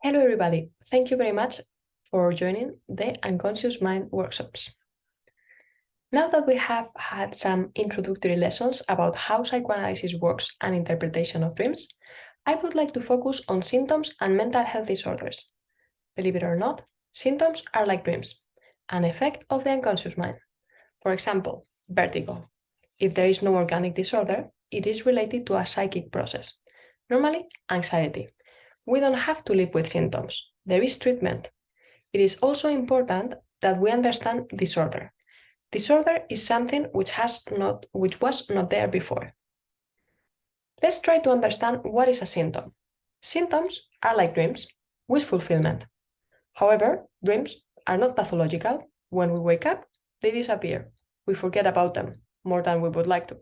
Hello, everybody. Thank you very much for joining the Unconscious Mind workshops. Now that we have had some introductory lessons about how psychoanalysis works and interpretation of dreams, I would like to focus on symptoms and mental health disorders. Believe it or not, symptoms are like dreams, an effect of the unconscious mind. For example, vertigo. If there is no organic disorder, it is related to a psychic process. Normally, anxiety. We don't have to live with symptoms. There is treatment. It is also important that we understand disorder. Disorder is something which was not there before. Let's try to understand what is a symptom. Symptoms are like dreams, wish fulfillment. However, dreams are not pathological. When we wake up, they disappear. We forget about them more than we would like to.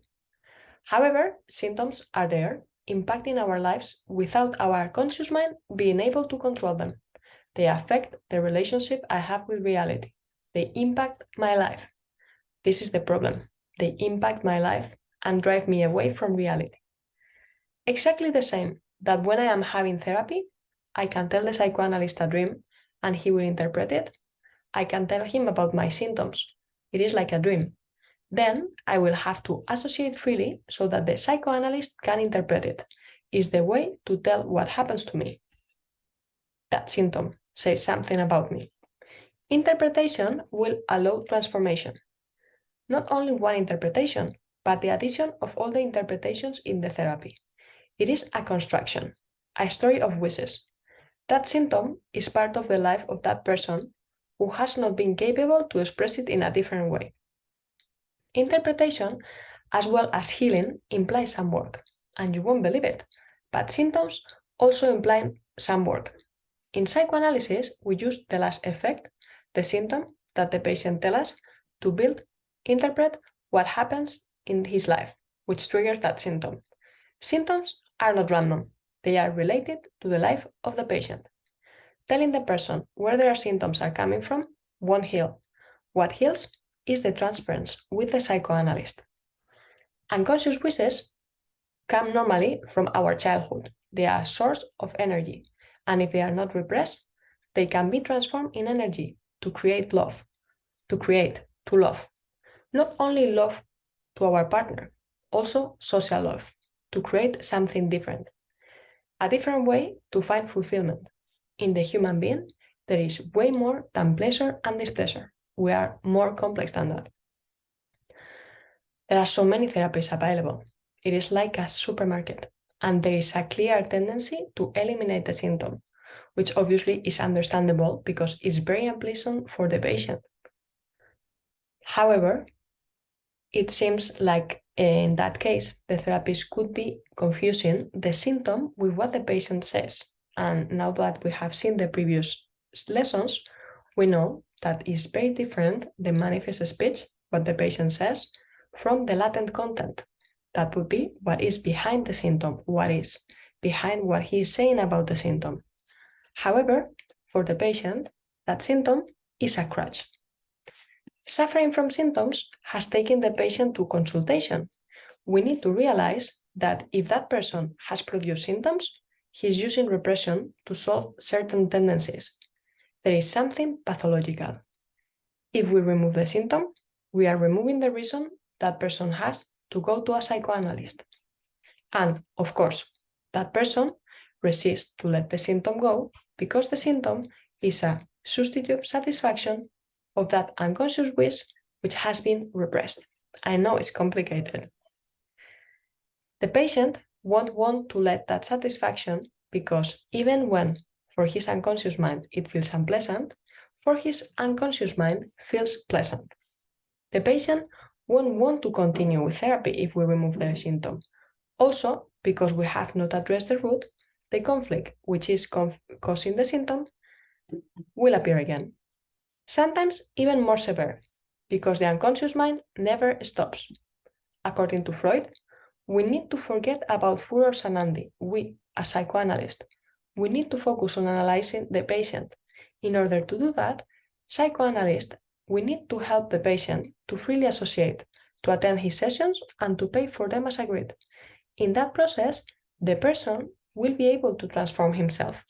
However, symptoms are there, impacting our lives without our conscious mind being able to control them. They affect the relationship I have with reality. They impact my life. This is the problem. They impact my life and drive me away from reality. Exactly the same that when I am having therapy, I can tell the psychoanalyst a dream and he will interpret it. I can tell him about my symptoms. It is like a dream. Then I will have to associate freely so that the psychoanalyst can interpret it. It's the way to tell what happens to me. That symptom says something about me. Interpretation will allow transformation. Not only one interpretation, but the addition of all the interpretations in the therapy. It is a construction, a story of wishes. That symptom is part of the life of that person who has not been capable to express it in a different way. Interpretation, as well as healing, implies some work, and you won't believe it, but symptoms also imply some work. In psychoanalysis, we use the last effect, the symptom that the patient tells us, to interpret what happens in his life, which triggers that symptom. Symptoms are not random. They are related to the life of the patient. Telling the person where their symptoms are coming from won't heal. What heals is the transference with the psychoanalyst. Unconscious wishes come normally from our childhood. They are a source of energy, and if they are not repressed, they can be transformed in energy to create love, to love. Not only love to our partner, also social love, to create something different. A different way to find fulfillment. In the human being, there is way more than pleasure and displeasure. We are more complex than that. There are so many therapies available. It is like a supermarket, and there is a clear tendency to eliminate the symptom, which obviously is understandable because it's very unpleasant for the patient. However, it seems like in that case, the therapist could be confusing the symptom with what the patient says. And now that we have seen the previous lessons, we know that it's very different, the manifest speech, what the patient says, from the latent content. That would be what is behind the symptom, what is behind what he is saying about the symptom. However, for the patient, that symptom is a crutch. Suffering from symptoms has taken the patient to consultation. We need to realize that if that person has produced symptoms, he's using repression to solve certain tendencies. There is something pathological. If we remove the symptom, we are removing the reason that person has to go to a psychoanalyst. And, of course, that person resists to let the symptom go because the symptom is a substitute satisfaction of that unconscious wish which has been repressed. I know it's complicated. The patient won't want to let that satisfaction because even when for his unconscious mind it feels unpleasant, for his unconscious mind feels pleasant. The patient won't want to continue with therapy if we remove the symptom. Also, because we have not addressed the root, the conflict which is causing the symptom will appear again. Sometimes even more severe, because the unconscious mind never stops. According to Freud, we need to forget about furor sanandi. We, as psychoanalysts, we need to focus on analyzing the patient. In order to do that, psychoanalysts, we need to help the patient to freely associate, to attend his sessions, and to pay for them as agreed. In that process, the person will be able to transform himself.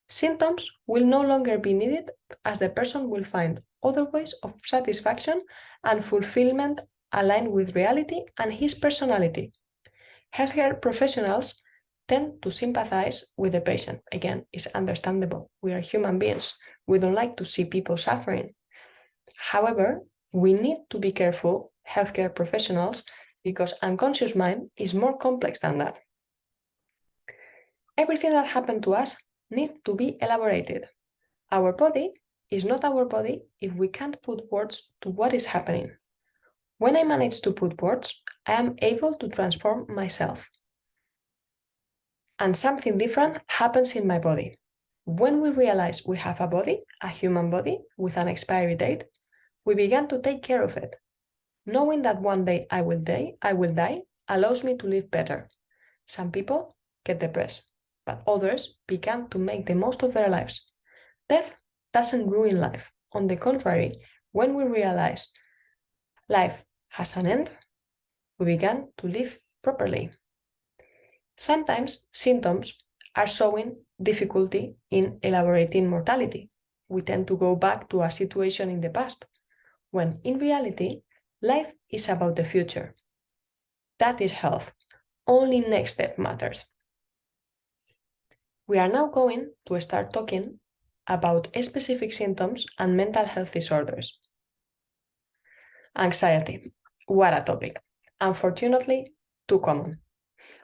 Symptoms will no longer be needed as the person will find other ways of satisfaction and fulfillment aligned with reality and his personality. Healthcare professionals tend to sympathize with the patient. Again, it's understandable. We are human beings. We don't like to see people suffering. However, we need to be careful, healthcare professionals, because unconscious mind is more complex than that. Everything that happened to us needs to be elaborated. Our body is not our body if we can't put words to what is happening. When I manage to put words, I am able to transform myself. And something different happens in my body. When we realize we have a body, a human body, with an expiry date, we began to take care of it. Knowing that one day I will die allows me to live better. Some people get depressed, but others began to make the most of their lives. Death doesn't ruin life. On the contrary, when we realize life has an end, we began to live properly. Sometimes symptoms are showing difficulty in elaborating mortality. We tend to go back to a situation in the past, when in reality, life is about the future. That is health. Only next step matters. We are now going to start talking about specific symptoms and mental health disorders. Anxiety. What a topic. Unfortunately, too common.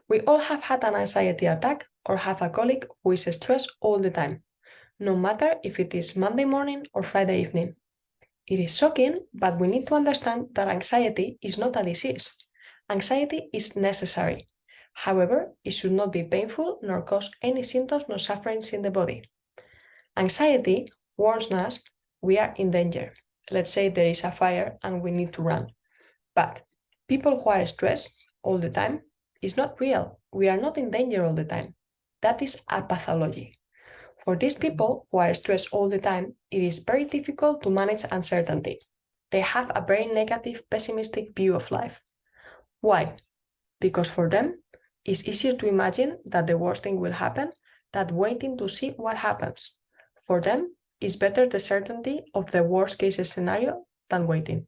We all have had an anxiety attack or have a colleague who is stressed all the time, no matter if it is Monday morning or Friday evening. It is shocking, but we need to understand that anxiety is not a disease. Anxiety is necessary. However, it should not be painful nor cause any symptoms nor sufferings in the body. Anxiety warns us we are in danger. Let's say there is a fire and we need to run. But people who are stressed all the time is not real. We are not in danger all the time. That is a pathology. For these people who are stressed all the time, it is very difficult to manage uncertainty. They have a very negative, pessimistic view of life. Why? Because for them, it's easier to imagine that the worst thing will happen than waiting to see what happens. For them, it's better the certainty of the worst case scenario than waiting.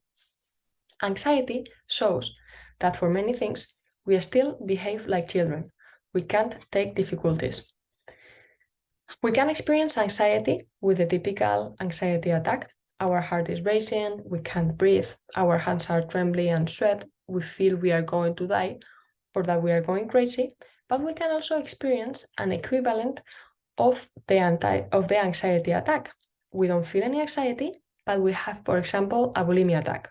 Anxiety shows that for many things, we still behave like children. We can't take difficulties. We can experience anxiety with a typical anxiety attack. Our heart is racing, we can't breathe, our hands are trembling and sweat, we feel we are going to die or that we are going crazy, but we can also experience an equivalent of the anxiety attack. We don't feel any anxiety, but we have, for example, a bulimia attack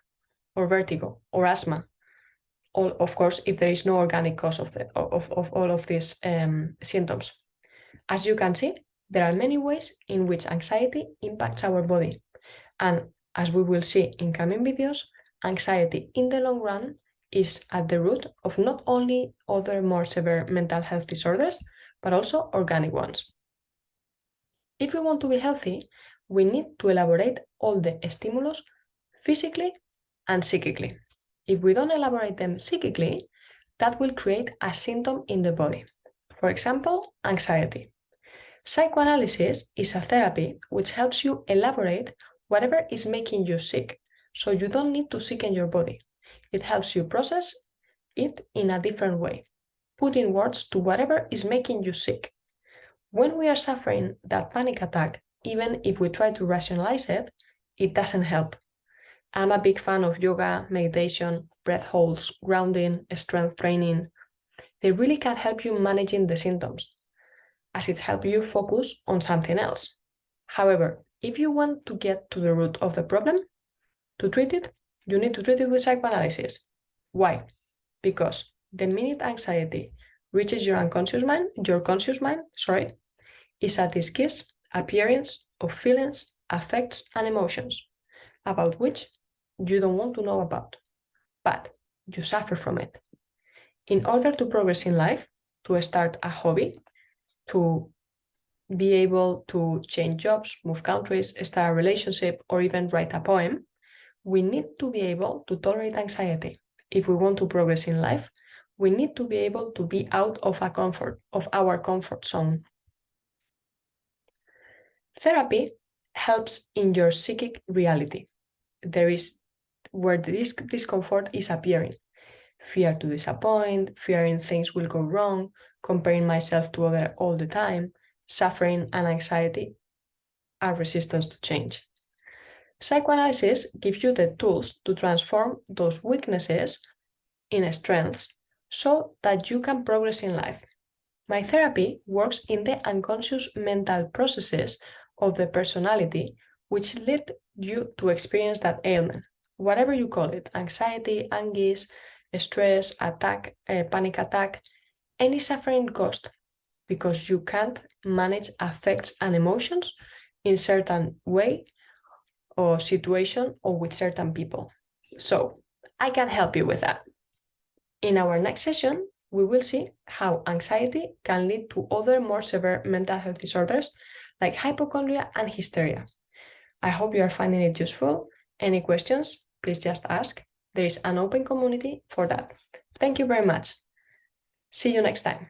or vertigo or asthma. Of course, if there is no organic cause of all of these symptoms. As you can see, there are many ways in which anxiety impacts our body. And as we will see in coming videos, anxiety in the long run is at the root of not only other more severe mental health disorders, but also organic ones. If we want to be healthy, we need to elaborate all the stimulus physically and psychically. If we don't elaborate them psychically, that will create a symptom in the body. For example, anxiety. Psychoanalysis is a therapy which helps you elaborate whatever is making you sick, so you don't need to sicken your body. It helps you process it in a different way, putting words to whatever is making you sick. When we are suffering that panic attack, even if we try to rationalize it, it doesn't help. I'm a big fan of yoga, meditation, breath holds, grounding, strength training. They really can help you managing the symptoms, as it helps you focus on something else. However, if you want to get to the root of the problem, to treat it, you need to treat it with psychoanalysis. Why? Because the minute anxiety reaches your conscious mind, is a disguised appearance of feelings, affects, and emotions about which you don't want to know about, but you suffer from it. In order to progress in life, to start a hobby, to be able to change jobs, move countries, start a relationship, or even write a poem, we need to be able to tolerate anxiety. If we want to progress in life, we need to be able to be out of our comfort zone. Therapy helps in your psychic reality. There is where this discomfort is appearing. Fear to disappoint, fearing things will go wrong, comparing myself to others all the time, suffering and anxiety are resistance to change. Psychoanalysis gives you the tools to transform those weaknesses in strengths so that you can progress in life. My therapy works in the unconscious mental processes of the personality which lead you to experience that ailment, whatever you call it, anxiety, anguish, stress, attack, panic attack, any suffering caused because you can't manage affects and emotions in certain way or situation or with certain people. So I can help you with that. In our next session, we will see how anxiety can lead to other more severe mental health disorders like hypochondria and hysteria. I hope you are finding it useful. Any questions, please just ask. There is an open community for that. Thank you very much. See you next time.